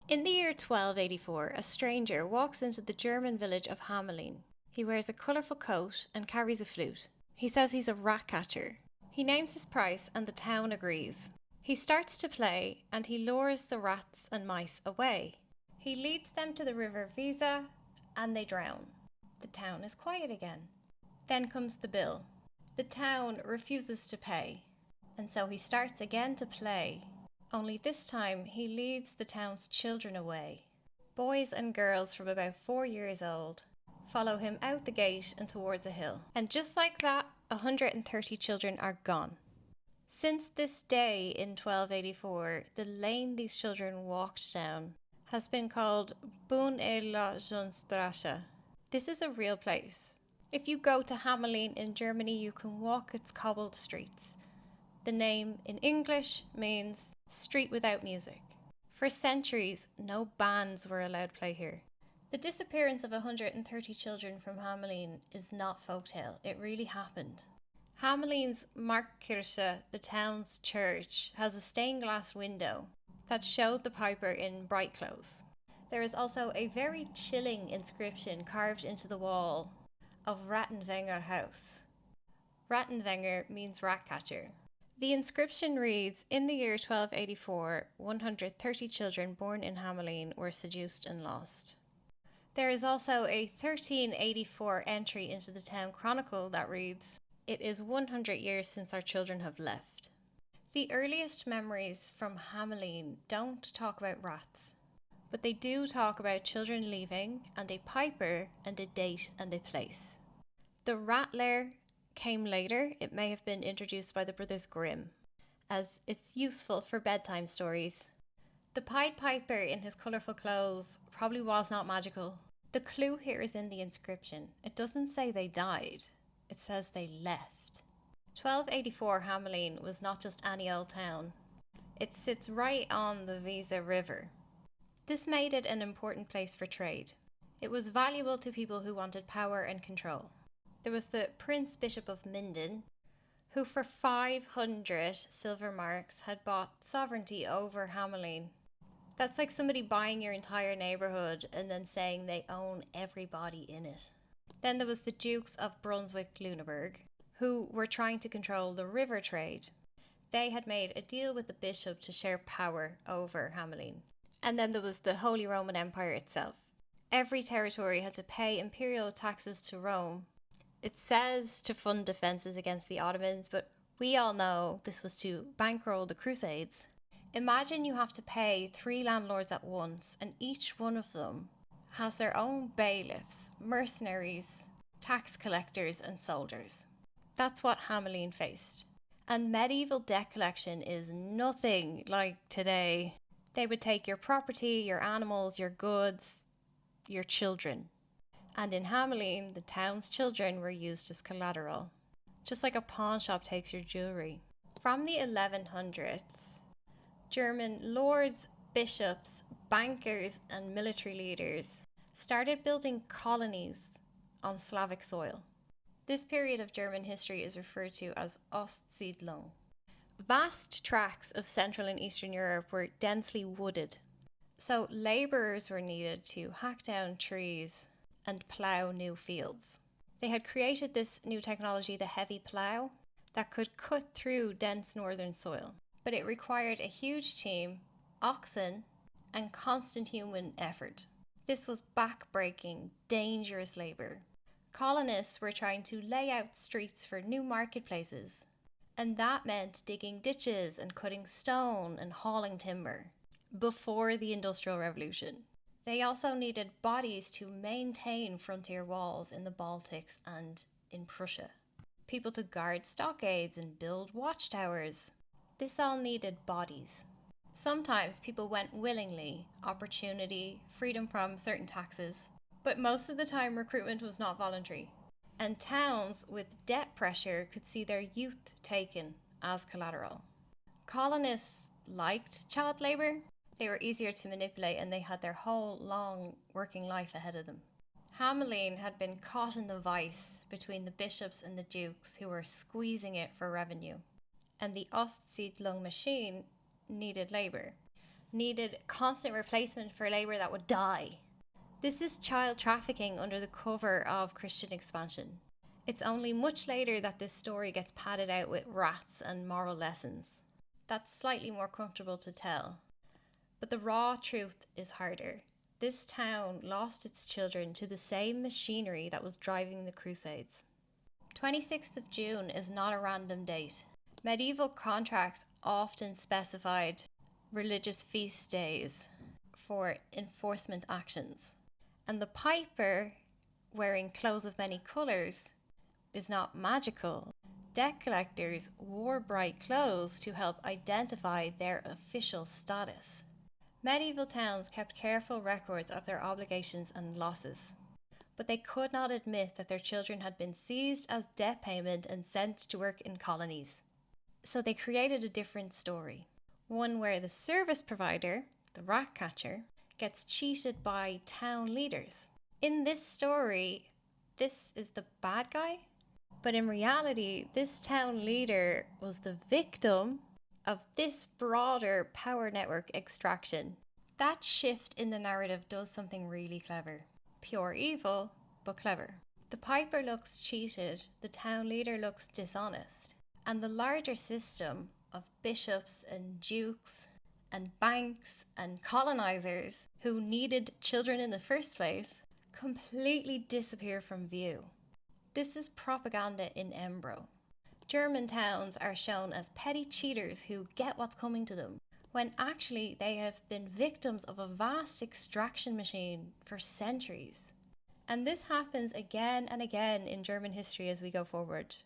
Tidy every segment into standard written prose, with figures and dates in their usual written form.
In the year 1284, a stranger walks into the German village of Hamelin. He wears a colourful coat and carries a flute. He says he's a rat catcher. He names his price and the town agrees. He starts to play and he lures the rats and mice away. He leads them to the river Visa and they drown. The town is quiet again. Then comes the bill. The town refuses to pay, and so he starts again to play. Only this time he leads the town's children away. Boys and girls from about 4 years old follow him out the gate and towards a hill. And just like that, 130 children are gone. Since this day in 1284, the lane these children walked down has been called Bun e la Jonstrasse. This is a real place. If you go to Hamelin in Germany, you can walk its cobbled streets. The name in English means street without music. For centuries, no bands were allowed to play here. The disappearance of 130 children from Hamelin is not folktale. It really happened. Hamelin's Markkirche, the town's church, has a stained glass window that showed the piper in bright clothes. There is also a very chilling inscription carved into the wall of Rattenwenger House. Rattenwenger means rat catcher. The inscription reads, in the year 1284, 130 children born in Hamelin were seduced and lost. There is also a 1384 entry into the town chronicle that reads, it is 100 years since our children have left. The earliest memories from Hamelin don't talk about rats, but they do talk about children leaving and a piper and a date and a place. The rattler came later. It may have been introduced by the Brothers Grimm, as it's useful for bedtime stories. The Pied Piper in his colourful clothes probably was not magical. The clue here is in the inscription. It doesn't say they died, it says they left. 1284 Hamelin was not just any old town. It sits right on the Weser River. This made it an important place for trade. It was valuable to people who wanted power and control. There was the Prince Bishop of Minden, who for 500 silver marks had bought sovereignty over Hamelin. That's like somebody buying your entire neighbourhood and then saying they own everybody in it. Then there was the Dukes of Brunswick-Lüneburg, who were trying to control the river trade. They had made a deal with the bishop to share power over Hamelin. And then there was the Holy Roman Empire itself. Every territory had to pay imperial taxes to Rome. It says to fund defences against the Ottomans, but we all know this was to bankroll the Crusades. Imagine you have to pay 3 landlords at once, and each one of them has their own bailiffs, mercenaries, tax collectors and soldiers. That's what Hamelin faced. And medieval debt collection is nothing like today. They would take your property, your animals, your goods, your children. And in Hamelin, the town's children were used as collateral, just like a pawn shop takes your jewellery. From the 1100s, German lords, bishops, bankers and military leaders started building colonies on Slavic soil. This period of German history is referred to as Ostsiedlung. Vast tracts of Central and Eastern Europe were densely wooded, so labourers were needed to hack down trees and plough new fields. They had created this new technology, the heavy plough, that could cut through dense northern soil. But it required a huge team, oxen, and constant human effort. This was back-breaking, dangerous labour. Colonists were trying to lay out streets for new marketplaces, and that meant digging ditches and cutting stone and hauling timber before the Industrial Revolution. They also needed bodies to maintain frontier walls in the Baltics and in Prussia. People to guard stockades and build watchtowers. This all needed bodies. Sometimes people went willingly, opportunity, freedom from certain taxes, but most of the time recruitment was not voluntary. And towns with debt pressure could see their youth taken as collateral. Colonists liked child labour. They were easier to manipulate and they had their whole long working life ahead of them. Hamelin had been caught in the vice between the bishops and the dukes who were squeezing it for revenue. And the Ostsiedlung machine needed labour. needed constant replacement for labour that would die. This is child trafficking under the cover of Christian expansion. It's only much later that this story gets padded out with rats and moral lessons. That's slightly more comfortable to tell. But the raw truth is harder. This town lost its children to the same machinery that was driving the Crusades. 26th of June is not a random date. Medieval contracts often specified religious feast days for enforcement actions. And the piper, wearing clothes of many colours, is not magical. Debt collectors wore bright clothes to help identify their official status. Medieval towns kept careful records of their obligations and losses, but they could not admit that their children had been seized as debt payment and sent to work in colonies. So they created a different story, one where the service provider, the rat catcher, gets cheated by town leaders. In this story, this is the bad guy, but in reality, this town leader was the victim of this broader power network extraction. That shift in the narrative does something really clever. Pure evil, but clever. The piper looks cheated, the town leader looks dishonest, and the larger system of bishops and dukes and banks and colonizers who needed children in the first place completely disappear from view. This is propaganda in Embro. German towns are shown as petty cheaters who get what's coming to them, when actually they have been victims of a vast extraction machine for centuries. And this happens again and again in German history as we go forward.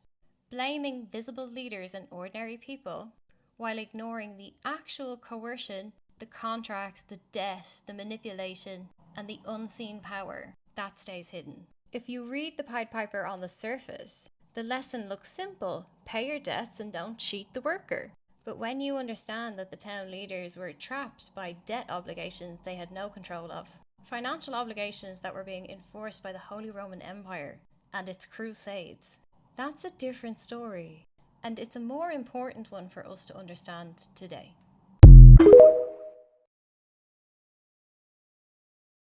Blaming visible leaders and ordinary people, while ignoring the actual coercion, the contracts, the debt, the manipulation, and the unseen power that stays hidden. If you read the Pied Piper on the surface, the lesson looks simple: pay your debts and don't cheat the worker. But when you understand that the town leaders were trapped by debt obligations they had no control of, financial obligations that were being enforced by the Holy Roman Empire and its crusades, that's a different story. And it's a more important one for us to understand today.